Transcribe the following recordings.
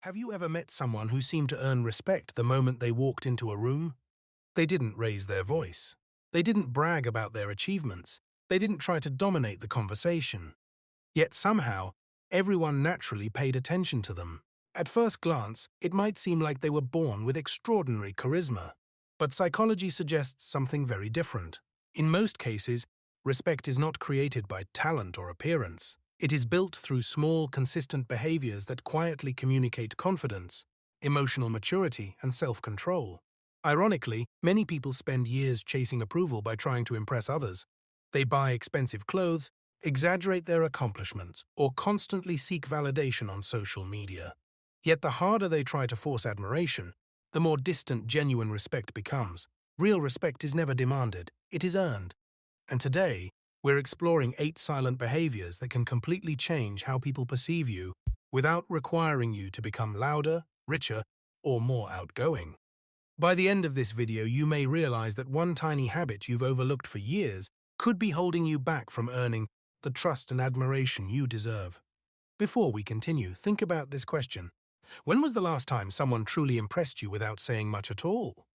Have you ever met someone who seemed to earn respect the moment they walked into a room? They didn't raise their voice. They didn't brag about their achievements. They didn't try to dominate the conversation. Yet somehow, everyone naturally paid attention to them. At first glance, it might seem like they were born with extraordinary charisma. But psychology suggests something very different. In most cases, respect is not created by talent or appearance. It is built through small, consistent behaviors that quietly communicate confidence, emotional maturity, and self-control. Ironically, many people spend years chasing approval by trying to impress others. They buy expensive clothes, exaggerate their accomplishments, or constantly seek validation on social media. Yet the harder they try to force admiration, the more distant genuine respect becomes. Real respect is never demanded, it is earned. And today, we're exploring 8 silent behaviors that can completely change how people perceive you without requiring you to become louder, richer, or more outgoing. By the end of this video, you may realize that one tiny habit you've overlooked for years could be holding you back from earning the trust and admiration you deserve. Before we continue, think about this question. When was the last time someone truly impressed you without saying much at all?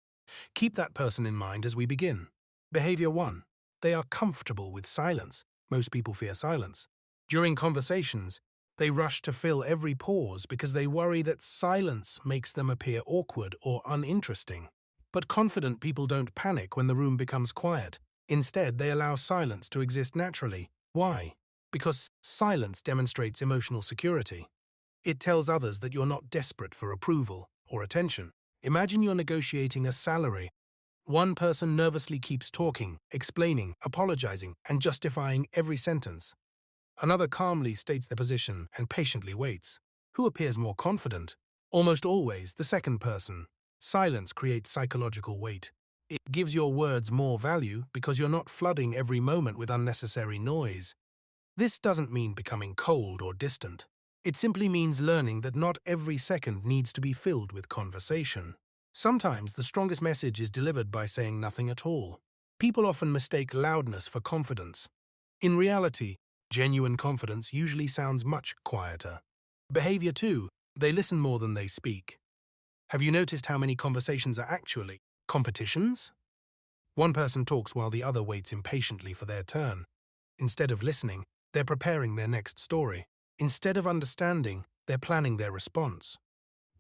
Keep that person in mind as we begin. Behavior 1. They are comfortable with silence. Most people fear silence. During conversations, they rush to fill every pause because they worry that silence makes them appear awkward or uninteresting. But confident people don't panic when the room becomes quiet. Instead, they allow silence to exist naturally. Why? Because silence demonstrates emotional security. It tells others that you're not desperate for approval or attention. Imagine you're negotiating a salary. One person nervously keeps talking, explaining, apologizing, and justifying every sentence. Another calmly states their position and patiently waits. Who appears more confident? Almost always the second person. Silence creates psychological weight. It gives your words more value because you're not flooding every moment with unnecessary noise. This doesn't mean becoming cold or distant. It simply means learning that not every second needs to be filled with conversation. Sometimes the strongest message is delivered by saying nothing at all. People often mistake loudness for confidence. In reality, genuine confidence usually sounds much quieter. Behavior 2. They listen more than they speak. Have you noticed how many conversations are actually competitions? One person talks while the other waits impatiently for their turn. Instead of listening, they're preparing their next story. Instead of understanding, they're planning their response.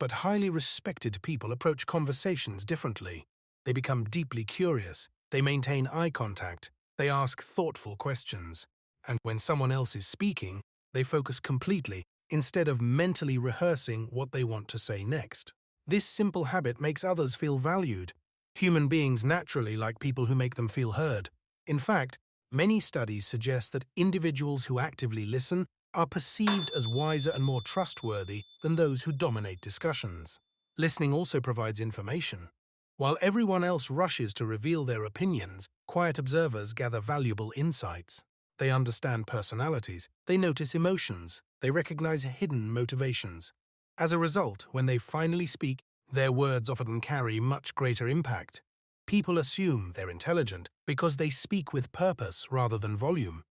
But highly respected people approach conversations differently. They become deeply curious, they maintain eye contact, they ask thoughtful questions. And when someone else is speaking, they focus completely, instead of mentally rehearsing what they want to say next. This simple habit makes others feel valued. Human beings naturally like people who make them feel heard. In fact, many studies suggest that individuals who actively listen are perceived as wiser and more trustworthy than those who dominate discussions. Listening also provides information. While everyone else rushes to reveal their opinions, quiet observers gather valuable insights. They understand personalities, they notice emotions, they recognize hidden motivations. As a result, when they finally speak, their words often carry much greater impact. People assume they're intelligent because they speak with purpose rather than volume.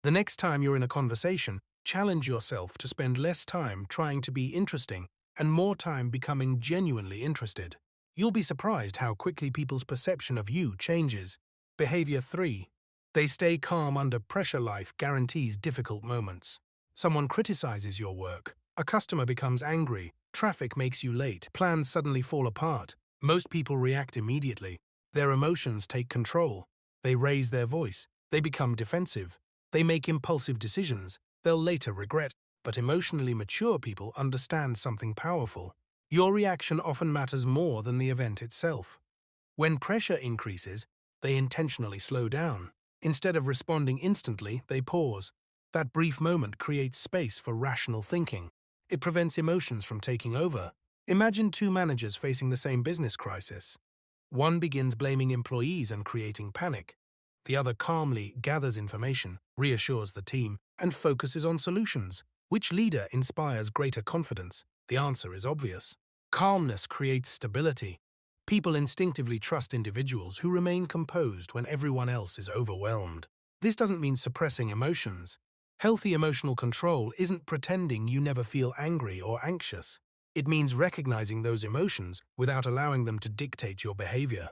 The next time you're in a conversation, challenge yourself to spend less time trying to be interesting and more time becoming genuinely interested. You'll be surprised how quickly people's perception of you changes. Behavior 3. They stay calm under pressure. Life guarantees difficult moments. Someone criticizes your work. A customer becomes angry. Traffic makes you late. Plans suddenly fall apart. Most people react immediately. Their emotions take control. They raise their voice. They become defensive. They make impulsive decisions they'll later regret. But emotionally mature people understand something powerful. Your reaction often matters more than the event itself. When pressure increases, they intentionally slow down. Instead of responding instantly, they pause. That brief moment creates space for rational thinking. It prevents emotions from taking over. Imagine 2 managers facing the same business crisis. One begins blaming employees and creating panic. The other calmly gathers information, reassures the team, and focuses on solutions. Which leader inspires greater confidence? The answer is obvious. Calmness creates stability. People instinctively trust individuals who remain composed when everyone else is overwhelmed. This doesn't mean suppressing emotions. Healthy emotional control isn't pretending you never feel angry or anxious. It means recognizing those emotions without allowing them to dictate your behavior.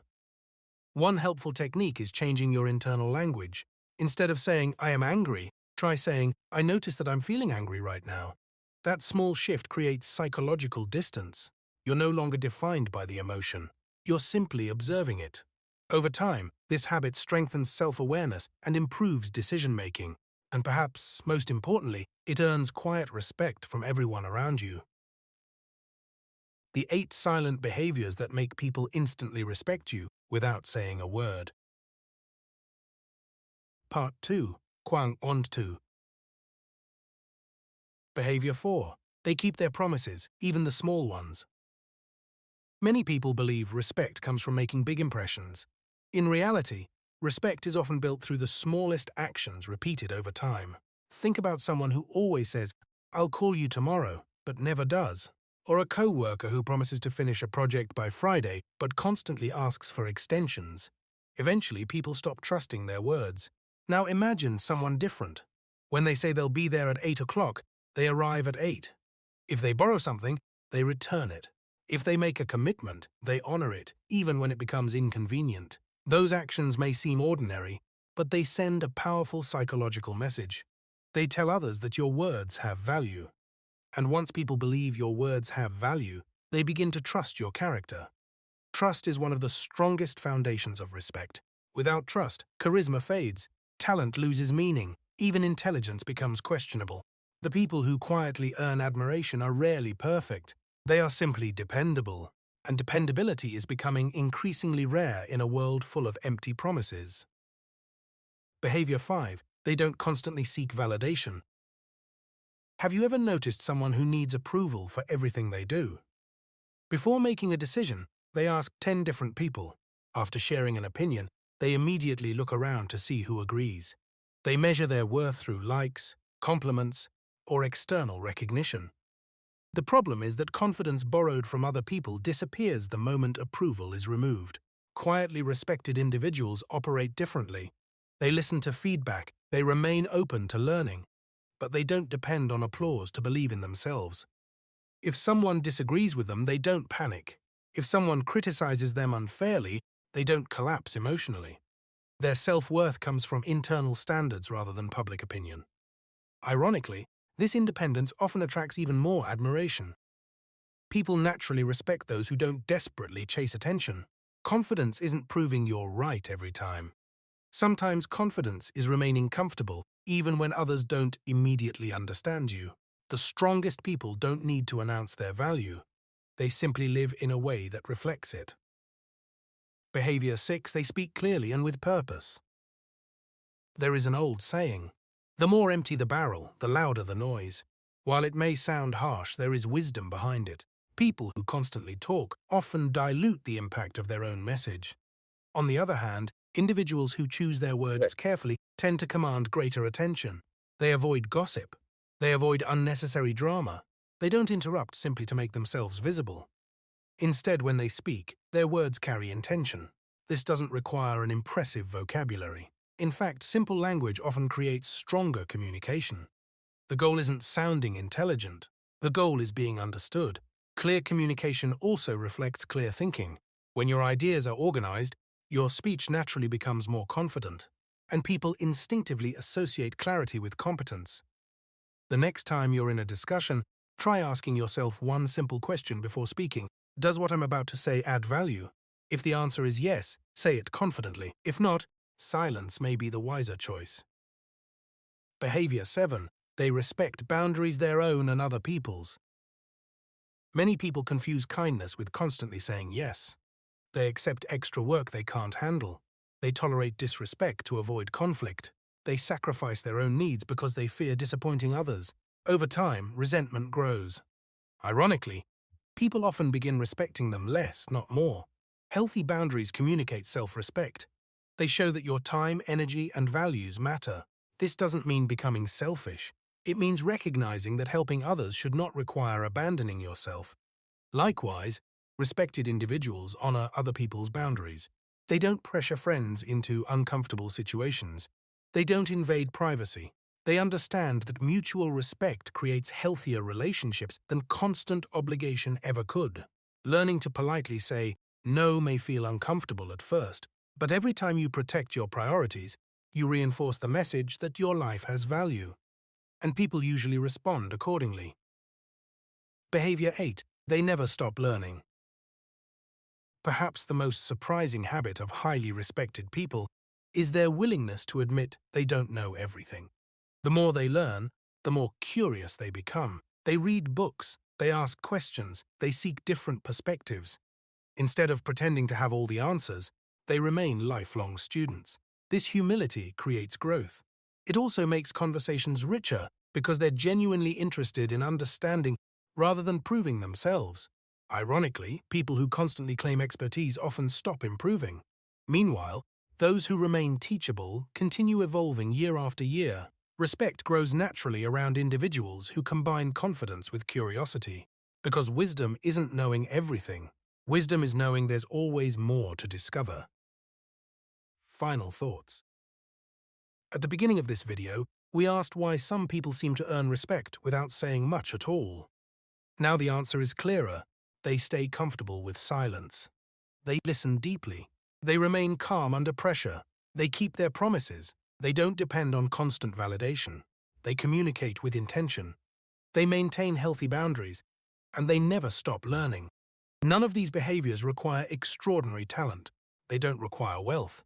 One helpful technique is changing your internal language. Instead of saying, "I am angry," try saying, "I notice that I'm feeling angry right now." That small shift creates psychological distance. You're no longer defined by the emotion. You're simply observing it. Over time, this habit strengthens self-awareness and improves decision-making. And perhaps, most importantly, it earns quiet respect from everyone around you. The 8 silent behaviors that make people instantly respect you without saying a word. Part 2. Kwang on 2. Behavior 4. They keep their promises, even the small ones. Many people believe respect comes from making big impressions. In reality, respect is often built through the smallest actions repeated over time. Think about someone who always says, "I'll call you tomorrow," but never does. Or a co-worker who promises to finish a project by Friday but constantly asks for extensions. Eventually, people stop trusting their words. Now imagine someone different. When they say they'll be there at 8 o'clock, they arrive at 8. If they borrow something, they return it. If they make a commitment, they honor it, even when it becomes inconvenient. Those actions may seem ordinary, but they send a powerful psychological message. They tell others that your words have value. And once people believe your words have value, they begin to trust your character. Trust is one of the strongest foundations of respect. Without trust, charisma fades, talent loses meaning, even intelligence becomes questionable. The people who quietly earn admiration are rarely perfect. They are simply dependable, and dependability is becoming increasingly rare in a world full of empty promises. Behavior 5. They don't constantly seek validation. Have you ever noticed someone who needs approval for everything they do? Before making a decision, they ask 10 different people. After sharing an opinion, they immediately look around to see who agrees. They measure their worth through likes, compliments, or external recognition. The problem is that confidence borrowed from other people disappears the moment approval is removed. Quietly respected individuals operate differently. They listen to feedback, they remain open to learning, but they don't depend on applause to believe in themselves. If someone disagrees with them, they don't panic. If someone criticizes them unfairly, they don't collapse emotionally. Their self-worth comes from internal standards rather than public opinion. Ironically, this independence often attracts even more admiration. People naturally respect those who don't desperately chase attention. Confidence isn't proving you're right every time. Sometimes confidence is remaining comfortable, even when others don't immediately understand you. The strongest people don't need to announce their value. They simply live in a way that reflects it. Behavior 6. They speak clearly and with purpose. There is an old saying, "The more empty the barrel, the louder the noise." While it may sound harsh, there is wisdom behind it. People who constantly talk often dilute the impact of their own message. On the other hand, individuals who choose their words carefully tend to command greater attention. They avoid gossip. They avoid unnecessary drama. They don't interrupt simply to make themselves visible. Instead, when they speak, their words carry intention. This doesn't require an impressive vocabulary. In fact, simple language often creates stronger communication. The goal isn't sounding intelligent. The goal is being understood. Clear communication also reflects clear thinking. When your ideas are organized, your speech naturally becomes more confident, and people instinctively associate clarity with competence. The next time you're in a discussion, try asking yourself one simple question before speaking. Does what I'm about to say add value? If the answer is yes, say it confidently. If not, silence may be the wiser choice. Behavior 7. They respect boundaries, their own and other people's. Many people confuse kindness with constantly saying yes. They accept extra work they can't handle. They tolerate disrespect to avoid conflict. They sacrifice their own needs because they fear disappointing others. Over time, resentment grows. Ironically, people often begin respecting them less, not more. Healthy boundaries communicate self-respect. They show that your time, energy, and values matter. This doesn't mean becoming selfish. It means recognizing that helping others should not require abandoning yourself. Likewise, respected individuals honor other people's boundaries. They don't pressure friends into uncomfortable situations. They don't invade privacy. They understand that mutual respect creates healthier relationships than constant obligation ever could. Learning to politely say no may feel uncomfortable at first, but every time you protect your priorities, you reinforce the message that your life has value, and people usually respond accordingly. Behavior 8. They never stop learning. Perhaps the most surprising habit of highly respected people is their willingness to admit they don't know everything. The more they learn, the more curious they become. They read books, they ask questions, they seek different perspectives. Instead of pretending to have all the answers, they remain lifelong students. This humility creates growth. It also makes conversations richer because they're genuinely interested in understanding rather than proving themselves. Ironically, people who constantly claim expertise often stop improving. Meanwhile, those who remain teachable continue evolving year after year. Respect grows naturally around individuals who combine confidence with curiosity. Because wisdom isn't knowing everything. Wisdom is knowing there's always more to discover. Final thoughts. At the beginning of this video, we asked why some people seem to earn respect without saying much at all. Now the answer is clearer. They stay comfortable with silence. They listen deeply. They remain calm under pressure. They keep their promises. They don't depend on constant validation. They communicate with intention. They maintain healthy boundaries. And they never stop learning. None of these behaviors require extraordinary talent. They don't require wealth.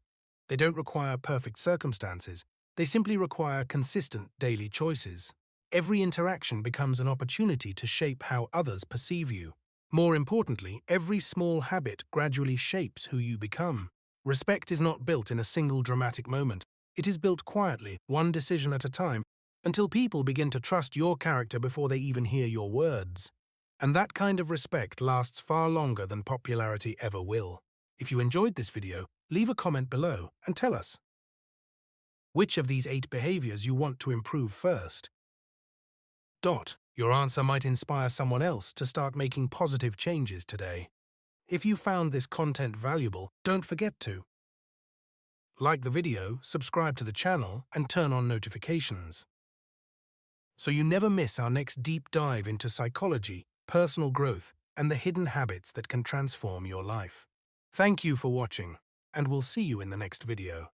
They don't require perfect circumstances. They simply require consistent daily choices. Every interaction becomes an opportunity to shape how others perceive you. More importantly, every small habit gradually shapes who you become. Respect is not built in a single dramatic moment. It is built quietly, one decision at a time, until people begin to trust your character before they even hear your words. And that kind of respect lasts far longer than popularity ever will. If you enjoyed this video, leave a comment below and tell us which of these 8 behaviors you want to improve first. Your answer might inspire someone else to start making positive changes today. If you found this content valuable, don't forget to like the video, subscribe to the channel, and turn on notifications, so you never miss our next deep dive into psychology, personal growth, and the hidden habits that can transform your life. Thank you for watching, and we'll see you in the next video.